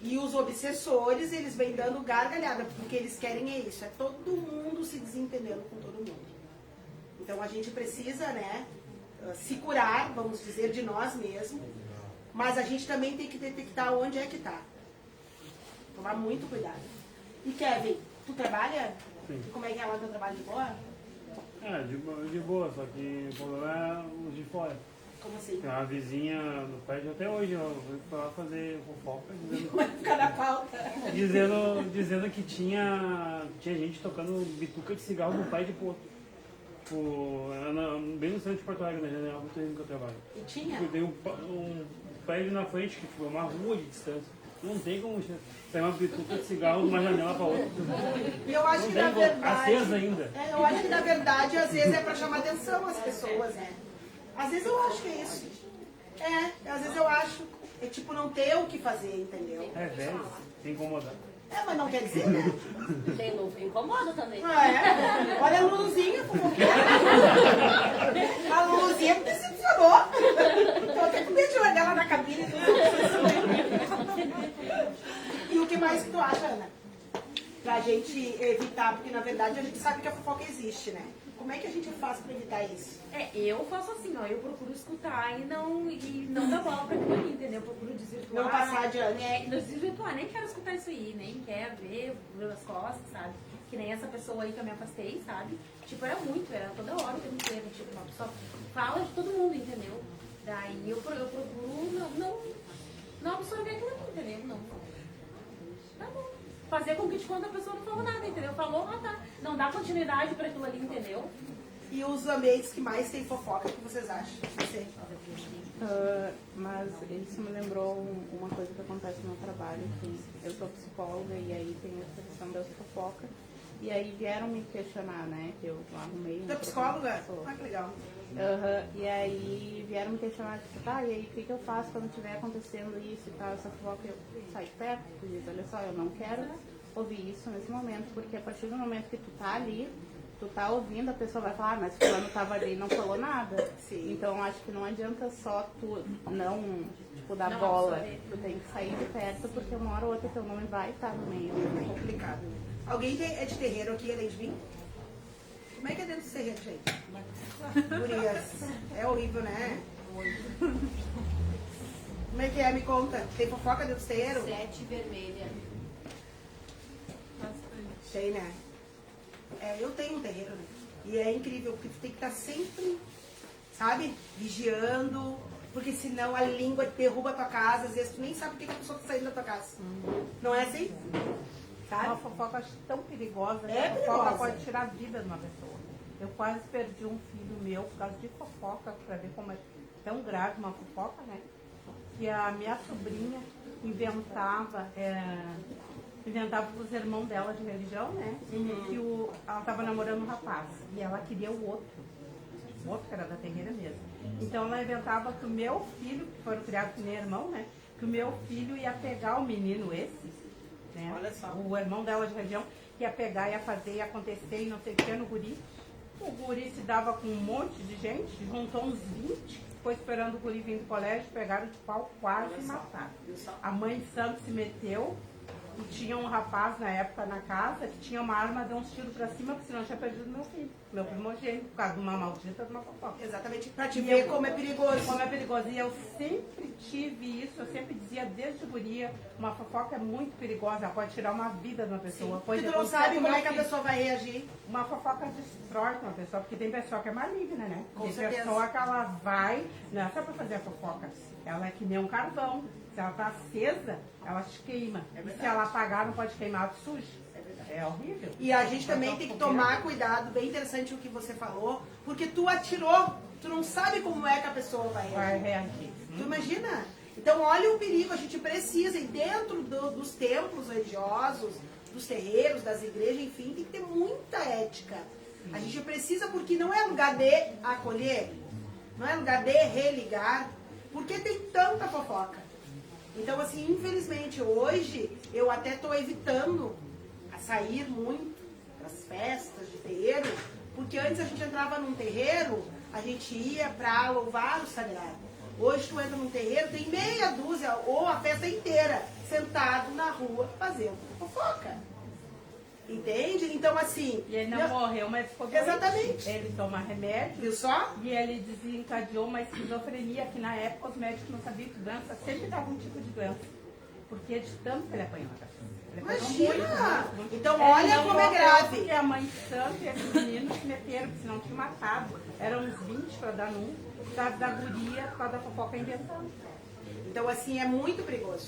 Speaker 1: E os obsessores, eles vêm dando gargalhada, porque eles querem é isso, é todo mundo se desentendendo com todo mundo. Então a gente precisa, né, se curar, vamos dizer, de nós mesmos, mas a gente também tem que detectar onde é que está. Tomar muito cuidado. E Kevin, tu trabalha?
Speaker 13: Sim.
Speaker 1: Como é que é lá o teu trabalho, de boa?
Speaker 13: De boa, só que o problema é os de fora.
Speaker 1: Como assim?
Speaker 13: Tem uma vizinha no prédio até hoje, eu fui pra lá fazer fofoca, dizendo,
Speaker 1: Vai ficar na pauta.
Speaker 13: dizendo que tinha gente tocando bituca de cigarro no prédio pro outro. Tipo, bem no centro de Porto Alegre, na General Vitorino que eu trabalho.
Speaker 1: E tinha?
Speaker 13: Tipo, tem um prédio na frente, que tipo, é uma rua de distância. Não tem como sair uma bituca de cigarro de uma janela para outra.
Speaker 1: E eu acho
Speaker 13: Não
Speaker 1: que
Speaker 13: tem
Speaker 1: na verdade.
Speaker 13: acesa ainda.
Speaker 1: Eu acho que na verdade, às vezes, é pra chamar atenção as pessoas, né? Às vezes eu acho que é isso. Às vezes eu acho. É tipo não ter o que fazer, entendeu?
Speaker 13: É velho, tem que incomodar.
Speaker 1: Mas não quer dizer, né?
Speaker 3: Tem novo, incomoda também.
Speaker 1: Olha a Luluzinha, fofoqueira. A Luluzinha me decepcionou. Eu até com medo de olhar ela na cabine. E o que mais que tu acha, Ana? Pra gente evitar, porque na verdade a gente sabe que a fofoca existe, né? Como é que a gente faz pra evitar isso?
Speaker 2: Eu faço assim, ó, eu procuro escutar e não dar bola pra aquilo ali, entendeu? Eu procuro desvirtuar.
Speaker 1: Não passar adiante.
Speaker 2: Não desvirtuar, nem quero escutar isso aí, nem quero ver as costas, sabe? Que nem essa pessoa aí que eu me afastei, sabe? Tipo, era toda hora o tempo inteiro, tipo, uma pessoa fala de todo mundo, entendeu? Daí eu procuro não absorver aquilo ali, entendeu? Não. Tá bom. Fazer com que de quando a pessoa não falou nada, entendeu? Falou, tá. Não dá continuidade pra aquilo ali, entendeu?
Speaker 1: E os ambientes que mais tem fofoca, o que vocês acham? Você.
Speaker 6: Mas isso me lembrou uma coisa que acontece no meu trabalho, que eu sou psicóloga e aí tem essa questão das fofocas. E aí vieram me questionar, né? Que eu arrumei.
Speaker 1: Você é psicóloga? Ah, que legal.
Speaker 6: E aí vieram me questionar, tipo, e aí o que eu faço quando estiver acontecendo isso e tal, essa fofoca, eu saio de perto, eu digo, olha só, eu não quero ouvir isso nesse momento, porque a partir do momento que tu tá ali, tu tá ouvindo, a pessoa vai falar, mas fulano tava ali e não falou nada.
Speaker 1: Sim.
Speaker 6: Então acho que não adianta só tu não, tipo, dar bola. Tu tem que sair de perto, porque uma hora ou outra teu nome vai estar no meio.
Speaker 1: É complicado. Alguém é de terreiro aqui, além de mim? Como é que é dentro do terreiro, gente? Gurias. É horrível, né? Como é que é? Me conta. Tem fofoca dentro do terreiro?
Speaker 3: 7 vermelha.
Speaker 1: Tem, né? Eu tenho um terreiro, né? E é incrível, porque tu tem que estar sempre, sabe? Vigiando, porque senão a língua derruba a tua casa, às vezes tu nem sabe por que a pessoa tá saindo da tua casa. Não é assim? Sabe?
Speaker 6: Uma fofoca acho tão perigosa que
Speaker 1: É
Speaker 6: a fofoca
Speaker 1: perigosa.
Speaker 6: pode tirar a vida de uma pessoa. Eu quase perdi um filho meu por causa de fofoca, pra ver como é tão grave uma fofoca, né? Que a minha sobrinha inventava para os irmãos dela de religião, né? Que ela estava namorando um rapaz e ela queria o outro que era da terreira mesmo. Então ela inventava que o meu filho, que foram criados com meu irmão, né? Que o meu filho ia pegar o menino esse, né?
Speaker 1: Olha só.
Speaker 6: O irmão dela de religião ia pegar, ia fazer, ia acontecer e não sei o que no guri. O guri se dava com um monte de gente, juntou uns 20, foi esperando o guri vir do colégio, pegaram de pau, quase mataram. A mãe de santo se meteu e tinha um rapaz na época na casa que tinha uma arma, deu uns tiros pra cima, porque senão tinha perdido meu filho, meu primogênito, por causa de uma maldita de uma fofoca.
Speaker 1: Exatamente, pra te ver como é perigoso.
Speaker 6: Como é perigoso. E eu sempre tive isso, eu sempre dizia desde guria, uma fofoca é muito perigosa, ela pode tirar uma vida de uma pessoa.
Speaker 1: Porque tu não sabe como é que a pessoa vai reagir.
Speaker 6: Uma fofoca destrói uma pessoa, porque tem pessoa que é maligna, né?
Speaker 1: Com
Speaker 6: tem
Speaker 1: certeza.
Speaker 6: pessoa que ela vai, não é só pra fazer a fofoca, ela é que nem um carvão. Se ela tá acesa, ela te queima. E se ela apagar, não pode queimar, ela te suja. É horrível.
Speaker 1: E a gente também tem que tomar cuidado, bem interessante o que você falou, porque tu atirou, tu não sabe como é que a pessoa vai reagir. Tu imagina? Então olha o perigo, a gente precisa, e dentro dos templos religiosos, dos terreiros, das igrejas, enfim, tem que ter muita ética. A gente precisa, porque não é lugar de acolher, não é lugar de religar, porque tem tanta fofoca. Então, assim, infelizmente, hoje, eu até estou evitando sair muito para as festas de terreiro, porque antes a gente entrava num terreiro, a gente ia para louvar o sagrado. Hoje tu entra num terreiro, tem meia dúzia, ou a festa inteira, sentado na rua, fazendo fofoca. Entende? Então, assim...
Speaker 6: E ele não morreu, mas ficou doente.
Speaker 1: Exatamente.
Speaker 6: Ele toma remédio.
Speaker 1: Viu só?
Speaker 6: E ele desencadeou uma esquizofrenia, que na época os médicos não sabiam que doença sempre dava um tipo de doença. Porque de tanto que ele apanhou na cabeça.
Speaker 1: Imagina! Então, olha como é grave.
Speaker 6: Porque a mãe santa e esses meninos se meteram, porque senão tinham matado. Eram uns 20 para dar por causa da guria, por causa da fofoca inventando.
Speaker 1: Então, assim, é muito perigoso.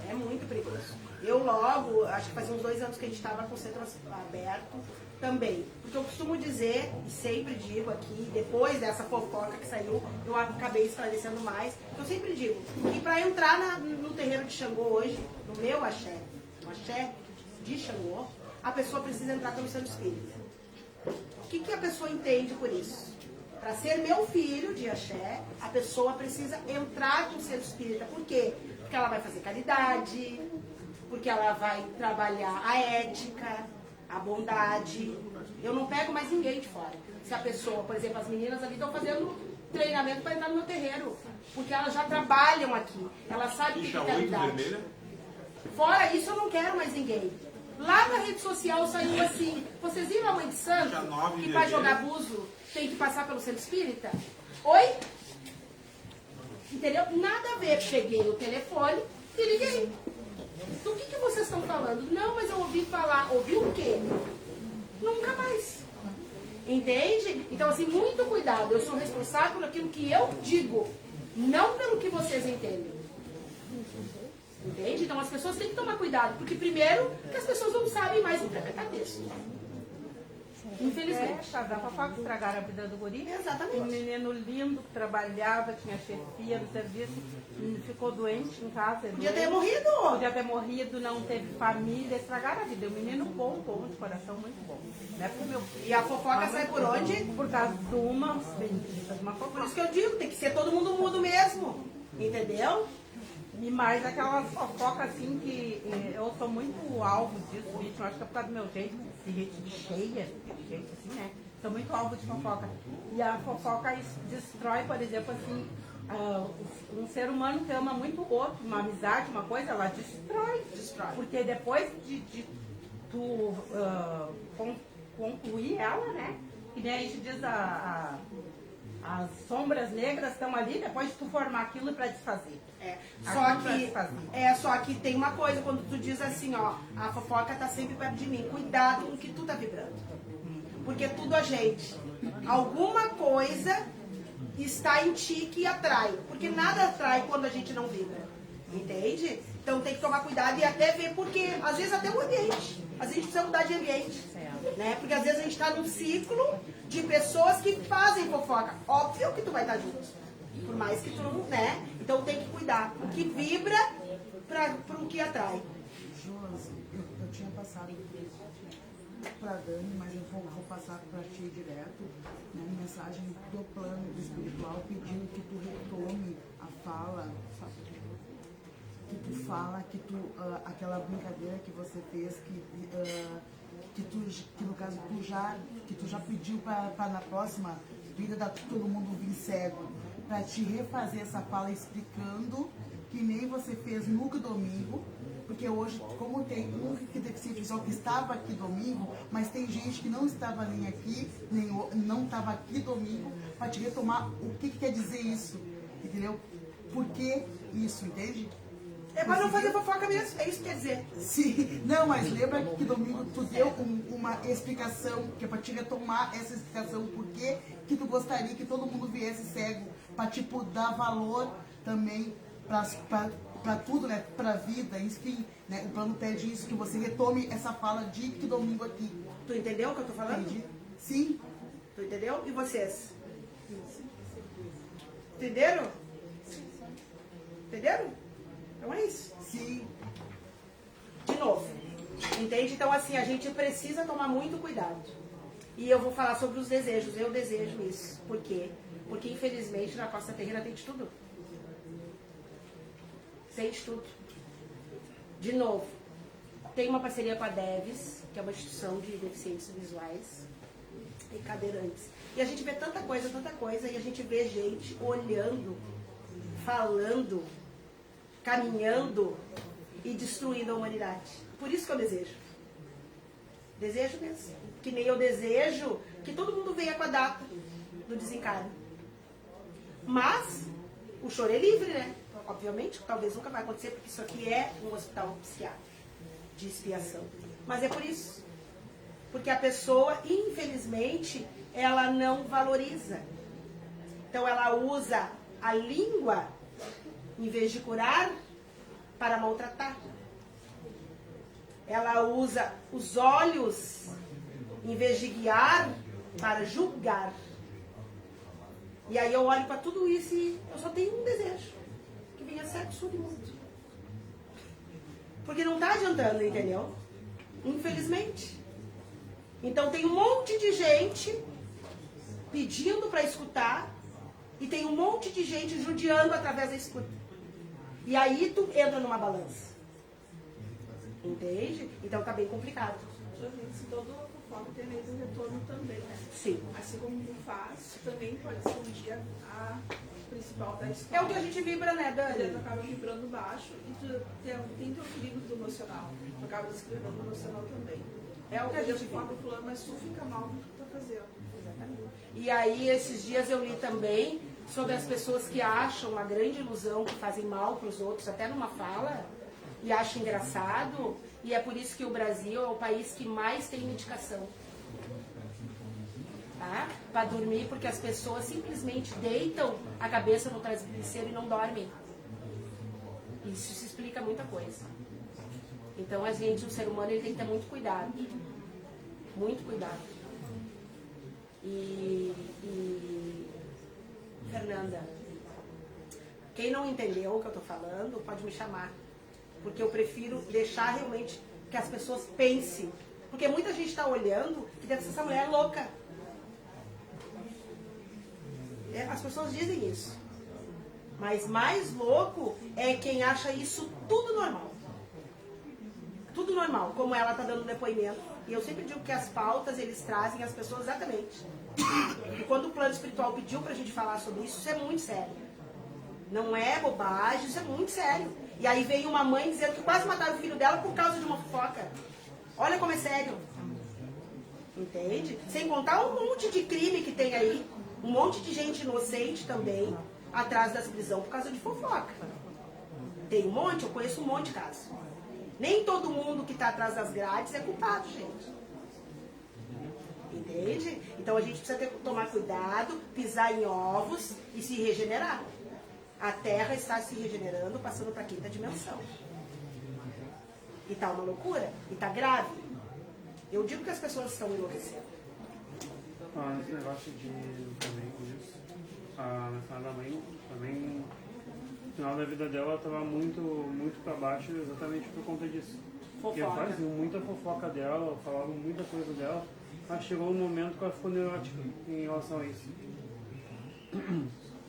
Speaker 1: É muito perigoso. Eu logo, acho que fazia uns 2 anos que a gente estava com o centro aberto também. Porque eu costumo dizer, e sempre digo aqui, depois dessa fofoca que saiu, eu acabei esclarecendo mais, eu sempre digo que para entrar no terreiro de Xangô hoje, no meu axé, no axé de Xangô, a pessoa precisa entrar pelo centro espírita. O que a pessoa entende por isso? Para ser meu filho de axé, a pessoa precisa entrar com o centro espírita. Por quê? Porque ela vai fazer caridade, porque ela vai trabalhar a ética, a bondade. Eu não pego mais ninguém de fora. Se a pessoa, por exemplo, as meninas ali estão fazendo treinamento para entrar no meu terreiro, porque elas já trabalham aqui, elas sabem que tem caridade. Fora isso, eu não quero mais ninguém. Lá na rede social saiu assim, vocês viram a mãe de santo que para jogar abuso tem que passar pelo centro espírita? Oi? Entendeu? Nada a ver. Peguei o telefone e liguei. Do que vocês estão falando? Não, mas eu ouvi falar. Ouvi o quê? Nunca mais. Entende? Então, assim, muito cuidado. Eu sou responsável por aquilo que eu digo, não pelo que vocês entendem. Entende? Então, as pessoas têm que tomar cuidado. Porque, primeiro, que as pessoas não sabem mais interpretar texto. Infelizmente.
Speaker 6: Dá pra estragar a vida do guri.
Speaker 1: Exatamente.
Speaker 6: Um menino lindo que trabalhava, tinha chefia no serviço, ficou doente em casa.
Speaker 1: Podia ter morrido.
Speaker 6: Podia ter morrido, não teve família, estragaram a vida. Um menino bom, de coração muito bom. Né?
Speaker 1: E a fofoca sai por onde?
Speaker 6: Por causa de uma fofoca.
Speaker 1: Por isso que eu digo, tem que ser todo mundo mudo mesmo. Entendeu?
Speaker 6: E mais aquelas fofocas assim que eu sou muito alvo disso, vítima, acho que é por causa do meu jeito, de gente cheia, de gente assim, né? Sou muito alvo de fofoca. E a fofoca destrói, por exemplo, assim, um ser humano que ama muito o outro, uma amizade, uma coisa, ela destrói. Porque depois de tu concluir ela, né? Que nem a gente diz, as sombras negras estão ali, depois de tu formar aquilo para desfazer.
Speaker 1: Só que tem uma coisa, quando tu diz assim, ó, a fofoca tá sempre perto de mim, cuidado com o que tu tá vibrando. Porque tudo a gente. Alguma coisa está em ti que atrai. Porque nada atrai quando a gente não vibra. Entende? Então tem que tomar cuidado e até ver, porque às vezes até o ambiente. Às vezes a gente precisa mudar de ambiente. Né? Porque às vezes a gente está num ciclo de pessoas que fazem fofoca. Óbvio que tu vai estar junto. Por mais que tu não, né? Então tem que cuidar. O que vibra para o que atrai.
Speaker 10: Jonas, eu tinha passado para Dani, mas eu vou passar para ti direto, né? Mensagem do plano espiritual pedindo que tu retome a fala, que tu fala, que tu aquela brincadeira que você fez, que no caso tu já pediu para na próxima vida da todo mundo vir cego, para te refazer essa fala explicando que nem você fez no domingo, porque hoje, como tem um que deficiente visual que estava aqui domingo, mas tem gente que não estava nem aqui, nem não estava aqui domingo, para te retomar o que quer dizer isso, entendeu? Por que isso, entende?
Speaker 1: É para não fazer fofoca mesmo, é isso que quer dizer.
Speaker 10: Sim, não, mas lembra que domingo tu deu uma explicação, que é para te retomar essa explicação, por que tu gostaria que todo mundo viesse cego, para tipo dar valor também para tudo, né, para a vida, enfim, né, o plano pede isso, que você retome essa fala de que domingo aqui.
Speaker 1: Tu entendeu o que eu tô falando?
Speaker 10: Entendi. Sim.
Speaker 1: Tu entendeu? E vocês? Entenderam? Entenderam? Então é isso.
Speaker 10: Sim.
Speaker 1: De novo. Entende? Então assim, a gente precisa tomar muito cuidado. E eu vou falar sobre os desejos. Eu desejo isso. Por quê? Porque infelizmente na Costa Terreira tem de tudo. Tem de tudo. De novo, tem uma parceria com a DEVES, que é uma instituição de deficientes visuais e cadeirantes. E a gente vê tanta coisa, e a gente vê gente olhando, falando, caminhando e destruindo a humanidade. Por isso que eu desejo. Desejo mesmo. Que nem eu desejo que todo mundo venha com a data do desencarne. Mas o choro é livre, né? Obviamente, talvez nunca vai acontecer, porque isso aqui é um hospital psiquiátrico de expiação. Mas é por isso. Porque a pessoa, infelizmente, ela não valoriza. Então ela usa a língua, em vez de curar, para maltratar. Ela usa os olhos, em vez de guiar, para julgar. E aí eu olho para tudo isso e eu só tenho um desejo, que venha sexo de muito. Porque não está adiantando, entendeu? Infelizmente. Então tem um monte de gente pedindo para escutar e tem um monte de gente judiando através da escuta. E aí tu entra numa balança. Entende? Então tá bem complicado.
Speaker 4: Se toda fofoca tem lei do retorno também, né?
Speaker 1: Sim.
Speaker 4: Assim como tu faz, também pode ser um dia a principal da história.
Speaker 1: É o que a gente vibra, né, Dani?
Speaker 4: Tu acaba vibrando baixo e tu tem teu equilíbrio do emocional. Tu acaba descrevendo o emocional também.
Speaker 1: É o que a gente
Speaker 4: fofoca fulano, mas tu fica mal no que tu tá fazendo. Exatamente.
Speaker 1: E aí, esses dias eu li também sobre as pessoas que acham uma grande ilusão, que fazem mal para os outros, até numa fala, e acham engraçado, e é por isso que o Brasil é o país que mais tem medicação. Tá? Para dormir, porque as pessoas simplesmente deitam a cabeça no travesseiro e não dormem. Isso se explica muita coisa. Então, a gente, o ser humano, ele tem que ter muito cuidado. Muito cuidado. Fernanda, quem não entendeu o que eu estou falando, pode me chamar. Porque eu prefiro deixar realmente que as pessoas pensem. Porque muita gente está olhando e deve ser essa mulher louca. As pessoas dizem isso. Mas mais louco é quem acha isso tudo normal. Tudo normal, como ela está dando depoimento. E eu sempre digo que as pautas, eles trazem as pessoas exatamente. E quando o plano espiritual pediu pra gente falar sobre isso, isso é muito sério. Não é bobagem, isso é muito sério. E aí veio uma mãe dizendo que quase mataram o filho dela por causa de uma fofoca. Olha como é sério. Entende? Sem contar um monte de crime que tem aí. Um monte de gente inocente também atrás das prisões por causa de fofoca. Tem um monte, eu conheço um monte de casos. Nem todo mundo que está atrás das grades é culpado, gente. Entende? Então a gente precisa tomar cuidado, pisar em ovos e se regenerar. A Terra está se regenerando, passando para a quinta dimensão. E tá uma loucura? E tá grave? Eu digo que as pessoas estão enlouquecendo.
Speaker 13: Esse negócio de também isso. A minha mãe também, no final da vida dela, estava muito para baixo exatamente por conta disso. Porque faziam muita fofoca dela, falavam muita coisa dela, mas chegou um momento que ela ficou neurótica em relação a isso.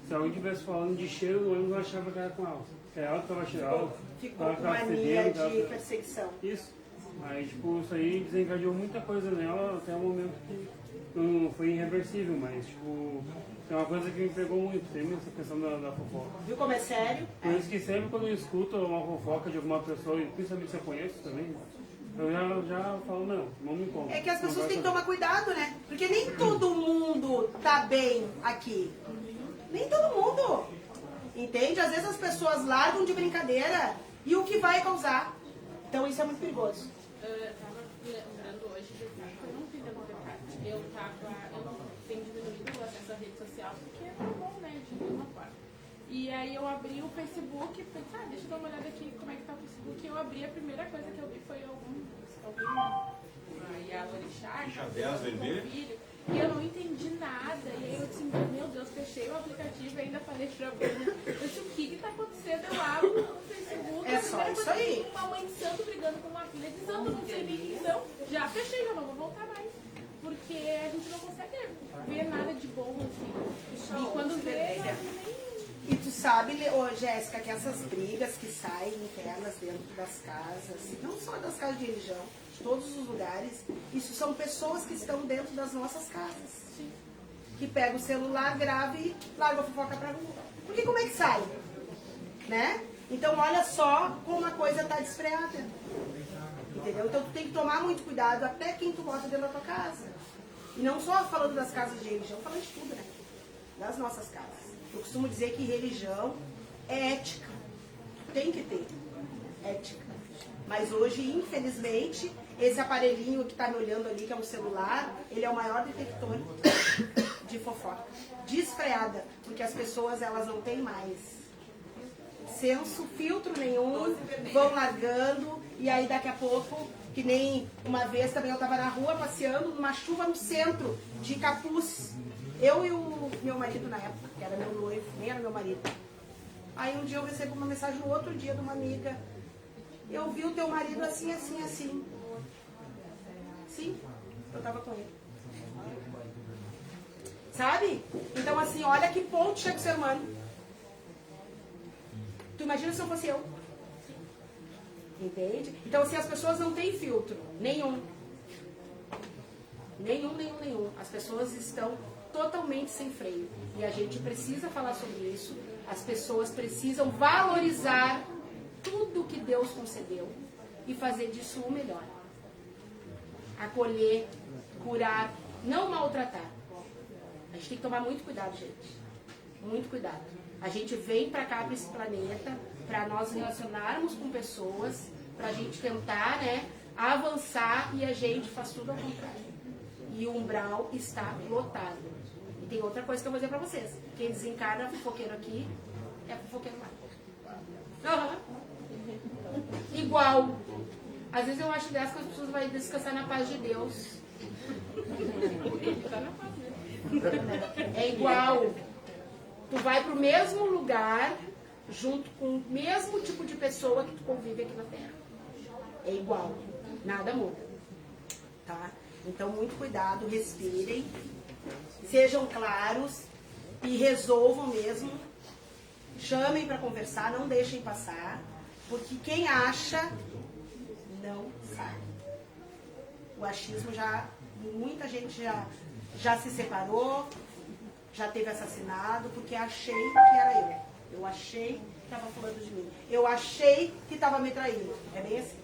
Speaker 13: Se alguém estivesse falando de cheiro, eu não achava que era com ela. É ela que estava cheirando.
Speaker 1: Ficou com mania de perseguição.
Speaker 13: Isso. Aí, tipo, isso aí desencadeou muita coisa nela até o momento que não foi irreversível, mas, tipo, é uma coisa que me pegou muito, sempre essa questão da fofoca.
Speaker 1: Viu como é sério?
Speaker 13: Por isso que sempre quando eu escuto uma fofoca de alguma pessoa, e principalmente se eu conheço também, eu já falo, não me conta.
Speaker 1: É que as pessoas têm que tomar cuidado, né? Porque nem todo mundo tá bem aqui. Nem todo mundo. Entende? Às vezes as pessoas largam de brincadeira e o que vai causar. Então isso é muito perigoso.
Speaker 8: Eu tava lembrando hoje, eu não fiz a eu tenho diminuído o acesso à rede social, porque é bom, né, de alguma forma. E aí eu abri o Facebook e pensei, deixa eu dar uma olhada aqui como é que tá o Facebook. E eu abri, a primeira coisa que eu vi foi algum Yalorixá, meu filho, e eu não entendi nada. E aí eu disse, meu Deus, fechei o aplicativo e ainda falei pra Bruna, eu disse, o que tá acontecendo? Eu abro o Facebook,
Speaker 1: é só isso aí.
Speaker 8: Uma mãe de santo brigando com uma filha de santo, não sei nem quem são. Já fechei, já não vou voltar mais. Porque a gente não consegue ver nada de bom, assim. E quando vê,
Speaker 1: E tu sabe, Jéssica, que essas brigas que saem internas dentro das casas, não só das casas de religião, de todos os lugares, isso são pessoas que estão dentro das nossas casas. Sim. Que pegam o celular, grava e larga a fofoca pra rua. Porque como é que sai? Né? Então olha só como a coisa está desfreada. Entendeu? Então tu tem que tomar muito cuidado até quem tu bota dentro da tua casa. E não só falando das casas de religião, falando de tudo, né? Das nossas casas. Eu costumo dizer que religião é ética. Tem que ter ética. Mas hoje, infelizmente, esse aparelhinho que está me olhando ali, que é um celular, ele é o maior detector de fofoca. Desfreada, porque as pessoas elas não têm mais senso, filtro nenhum, vão largando, e aí daqui a pouco, que nem uma vez também eu estava na rua passeando, numa chuva no centro, de capuz. Eu e o meu marido na época, que era meu noivo, nem era meu marido. Aí um dia eu recebo uma mensagem no outro dia de uma amiga. Eu vi o teu marido assim, assim, assim. Sim, eu estava com ele. Sabe? Então assim, olha que ponto chega o ser humano. Tu imagina se eu fosse eu. Entende? Então assim, as pessoas não têm filtro. Nenhum. Nenhum. As pessoas estão totalmente sem freio. E a gente precisa falar sobre isso. As pessoas precisam valorizar tudo que Deus concedeu e fazer disso o melhor. Acolher, curar, não maltratar. A gente tem que tomar muito cuidado, gente. Muito cuidado. A gente vem pra cá, pra esse planeta, pra nós relacionarmos com pessoas, pra gente tentar, né, avançar, e a gente faz tudo ao contrário. E o umbral está lotado. E tem outra coisa que eu vou dizer pra vocês. Quem desencarna fofoqueiro aqui é fofoqueiro lá. Uhum. Igual. Às vezes eu acho dessa que as pessoas vão descansar na paz de Deus. É igual. Tu vai pro mesmo lugar, junto com o mesmo tipo de pessoa que tu convive aqui na Terra. É igual. Nada muda. Tá? Então, muito cuidado, respirem, sejam claros e resolvam mesmo. Chamem para conversar, não deixem passar, porque quem acha, não sabe. O achismo muita gente já se separou, já teve assassinado, porque achei que era eu. Eu achei que estava falando de mim. Eu achei que estava me traindo. É bem assim.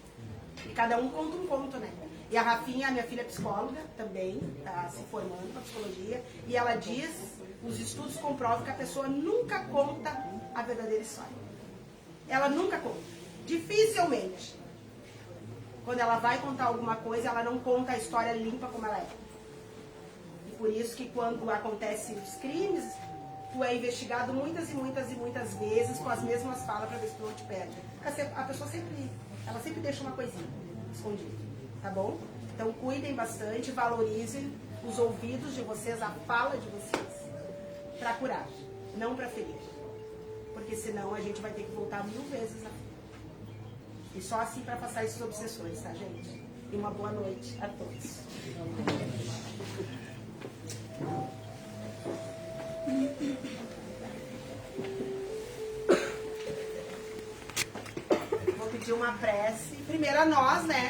Speaker 1: E cada um conta um conto, né? E a Rafinha, minha filha é psicóloga, também está se formando na psicologia, e ela diz, os estudos comprovam que a pessoa nunca conta a verdadeira história. Ela nunca conta. Dificilmente. Quando ela vai contar alguma coisa, ela não conta a história limpa como ela é. E por isso que quando acontecem os crimes, tu é investigado muitas vezes com as mesmas falas para ver se tu não te perde. Porque a pessoa sempre deixa uma coisinha escondida. Tá bom? Então cuidem bastante, valorizem os ouvidos de vocês, a fala de vocês, para curar, não para ferir. Porque senão a gente vai ter que voltar 1000 vezes a fim. E só assim para passar essas obsessões, tá, gente? E uma boa noite a todos. Vou pedir uma prece. Primeiro a nós, né?